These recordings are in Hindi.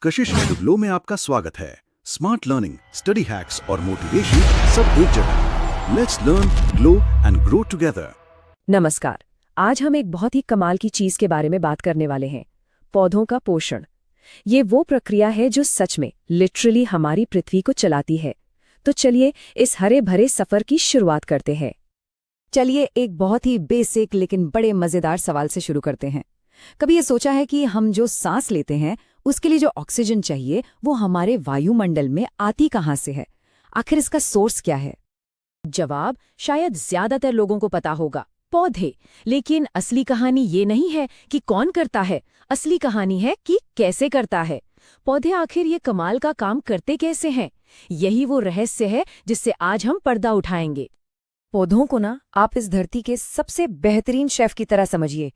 कशिश एंड ग्लो में आपका स्वागत है। स्मार्ट लर्निंग, स्टडी हैक्स और मोटिवेशन सब एक जगह। Let's learn, glow and grow together. नमस्कार। आज हम एक बहुत ही कमाल की चीज के बारे में बात करने वाले हैं, पौधों का पोषण। ये वो प्रक्रिया है जो सच में लिटरली हमारी पृथ्वी को चलाती है। तो चलिए इस हरे भरे सफर की शुरुआत करते हैं। चलिए एक बहुत ही बेसिक लेकिन बड़े मजेदार सवाल से शुरू करते हैं। कभी ये सोचा है कि हम जो सांस लेते हैं उसके लिए जो ऑक्सीजन चाहिए वो हमारे वायुमंडल में आती कहाँ से है? आखिर इसका सोर्स क्या है? जवाब शायद ज्यादातर लोगों को पता होगा, पौधे। लेकिन असली कहानी ये नहीं है कि कौन करता है, असली कहानी है कि कैसे करता है। पौधे आखिर ये कमाल का काम करते कैसे हैं? यही वो रहस्य है जिससे आज हम पर्दा उठाएंगे। पौधों को ना आप इस धरती के सबसे बेहतरीन शेफ की तरह समझिए।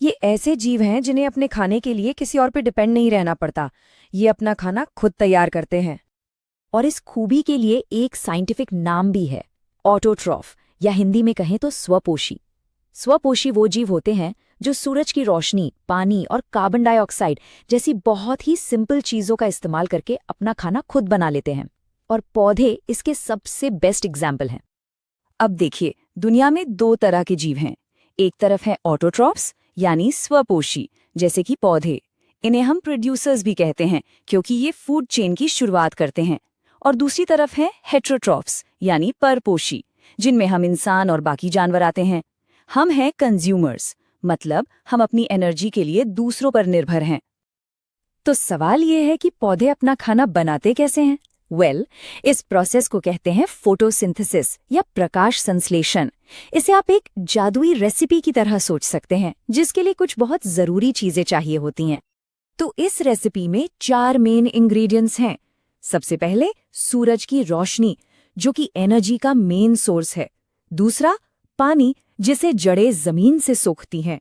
ये ऐसे जीव हैं जिन्हें अपने खाने के लिए किसी और पे डिपेंड नहीं रहना पड़ता। ये अपना खाना खुद तैयार करते हैं। और इस खूबी के लिए एक साइंटिफिक नाम भी है, ऑटोट्रॉफ, या हिंदी में कहें तो स्वपोषी। स्वपोषी वो जीव होते हैं जो सूरज की रोशनी, पानी और कार्बन डाइऑक्साइड जैसी बहुत ही सिंपल चीजों का इस्तेमाल करके अपना खाना खुद बना लेते हैं। और पौधे इसके सबसे बेस्ट एग्जाम्पल हैं। अब देखिए, दुनिया में दो तरह के जीव हैं। एक तरफ है ऑटोट्रॉफ्स यानी स्वपोषी, जैसे कि पौधे। इन्हें हम प्रोड्यूसर्स भी कहते हैं क्योंकि ये फूड चेन की शुरुआत करते हैं। और दूसरी तरफ है हेटेरोट्रॉफ्स यानी परपोषी, जिनमें हम इंसान और बाकी जानवर आते हैं। हम हैं कंज्यूमर्स, मतलब हम अपनी एनर्जी के लिए दूसरों पर निर्भर हैं। तो सवाल ये है कि पौधे अपना खाना बनाते कैसे हैं? इस प्रोसेस को कहते हैं फोटोसिंथेसिस या प्रकाश संश्लेषण। इसे आप एक जादुई रेसिपी की तरह सोच सकते हैं, जिसके लिए कुछ बहुत जरूरी चीजें चाहिए होती हैं। तो इस रेसिपी में 4 मेन इंग्रेडिएंट्स हैं। सबसे पहले सूरज की रोशनी, जो कि एनर्जी का मेन सोर्स है। दूसरा, पानी, जिसे जड़ें जमीन से सोखती हैं।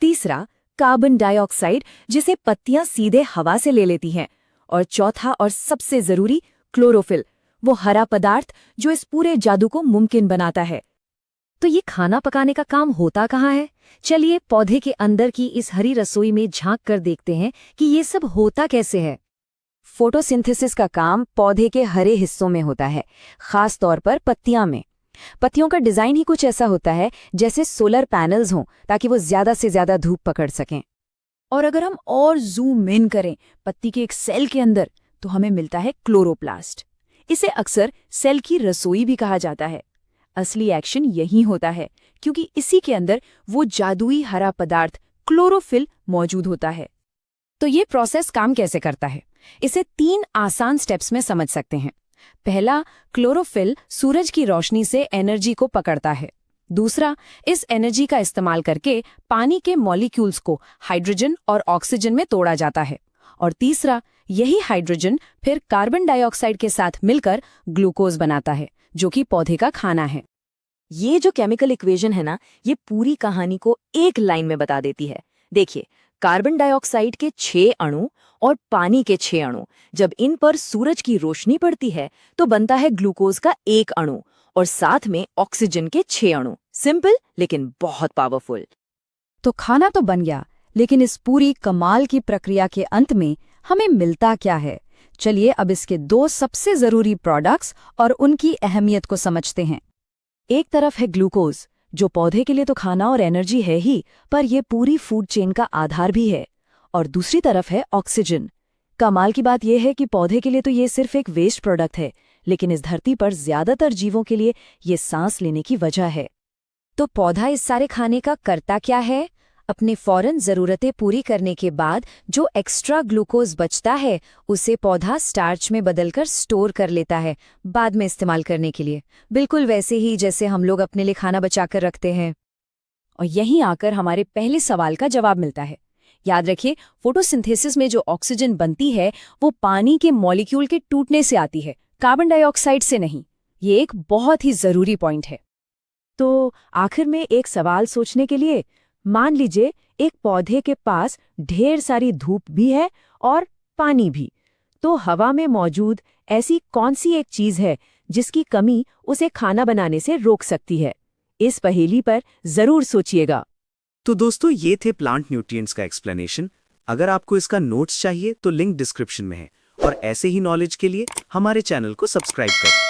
तीसरा, कार्बन डाइऑक्साइड, जिसे पत्तियां सीधे हवा से ले लेती हैं। और चौथा और सबसे जरूरी, क्लोरोफिल, वो हरा पदार्थ जो इस पूरे जादू को मुमकिन बनाता है। तो ये खाना पकाने का काम होता कहाँ है? चलिए पौधे के अंदर की इस हरी रसोई में झांक कर देखते हैं कि ये सब होता कैसे है। फोटोसिंथेसिस का काम पौधे के हरे हिस्सों में होता है, खास तौर पर पत्तियां में। पत्तियों का डिजाइन ही कुछ ऐसा होता है जैसे सोलर पैनल्स हों, ताकि वो ज्यादा से ज्यादा धूप पकड़ सकें। और अगर हम और जूम इन करें पत्ती के एक सेल के अंदर, तो हमें मिलता है क्लोरोप्लास्ट। इसे अक्सर सेल की रसोई भी कहा जाता है। असली एक्शन यही होता है, क्योंकि इसी के अंदर वो जादुई हरा पदार्थ क्लोरोफिल मौजूद होता है। तो ये प्रोसेस काम कैसे करता है, इसे 3 आसान स्टेप्स में समझ सकते हैं। पहला, क्लोरोफिल सूरज की रोशनी से एनर्जी को पकड़ता है। दूसरा, इस एनर्जी का इस्तेमाल करके पानी के मॉलिक्यूल्स को हाइड्रोजन और ऑक्सीजन में तोड़ा जाता है। और तीसरा, यही हाइड्रोजन फिर कार्बन डाइऑक्साइड के साथ मिलकर ग्लूकोज बनाता है, जो कि पौधे का खाना है। ये जो केमिकल इक्वेशन है ना, ये पूरी कहानी को एक लाइन में बता देती है। देखिए, कार्बन डाइऑक्साइड के 6 अणु और पानी के 6 अणु, जब इन पर सूरज की रोशनी पड़ती है तो बनता है ग्लूकोज का 1 अणु, और साथ में ऑक्सीजन के 6 अणु। सिंपल लेकिन बहुत पावरफुल। तो खाना तो बन गया, लेकिन इस पूरी कमाल की प्रक्रिया के अंत में हमें मिलता क्या है? चलिए अब इसके 2 सबसे जरूरी प्रोडक्ट्स और उनकी अहमियत को समझते हैं। एक तरफ है ग्लूकोज, जो पौधे के लिए तो खाना और एनर्जी है ही, पर यह पूरी फूड चेन का आधार भी है। और दूसरी तरफ है ऑक्सीजन। कमाल की बात यह है कि पौधे के लिए तो ये सिर्फ एक वेस्ट प्रोडक्ट है, लेकिन इस धरती पर ज्यादातर जीवों के लिए ये सांस लेने की वजह है। तो पौधा इस सारे खाने का करता क्या है? अपने फौरन जरूरतें पूरी करने के बाद जो एक्स्ट्रा ग्लूकोज बचता है, उसे पौधा स्टार्च में बदलकर स्टोर कर लेता है, बाद में इस्तेमाल करने के लिए। बिल्कुल वैसे ही जैसे हम लोग अपने लिए खाना बचाकर रखते हैं। और यहीं आकर हमारे पहले सवाल का जवाब मिलता है। याद रखिए, फोटोसिंथेसिस में जो ऑक्सीजन बनती है वो पानी के मॉलिक्यूल के टूटने से आती है, कार्बन डाइऑक्साइड से नहीं। ये एक बहुत ही जरूरी पॉइंट है। तो आखिर में एक सवाल सोचने के लिए, मान लीजिए एक पौधे के पास ढेर सारी धूप भी है और पानी भी, तो हवा में मौजूद ऐसी कौन सी एक चीज है जिसकी कमी उसे खाना बनाने से रोक सकती है? इस पहेली पर जरूर सोचिएगा। तो दोस्तों, ये थे प्लांट न्यूट्रिएंट्स का एक्सप्लेनेशन। अगर आपको इसका नोट्स चाहिए तो लिंक डिस्क्रिप्शन में है और ऐसे ही नॉलेज के लिए हमारे चैनल को सब्सक्राइब करें।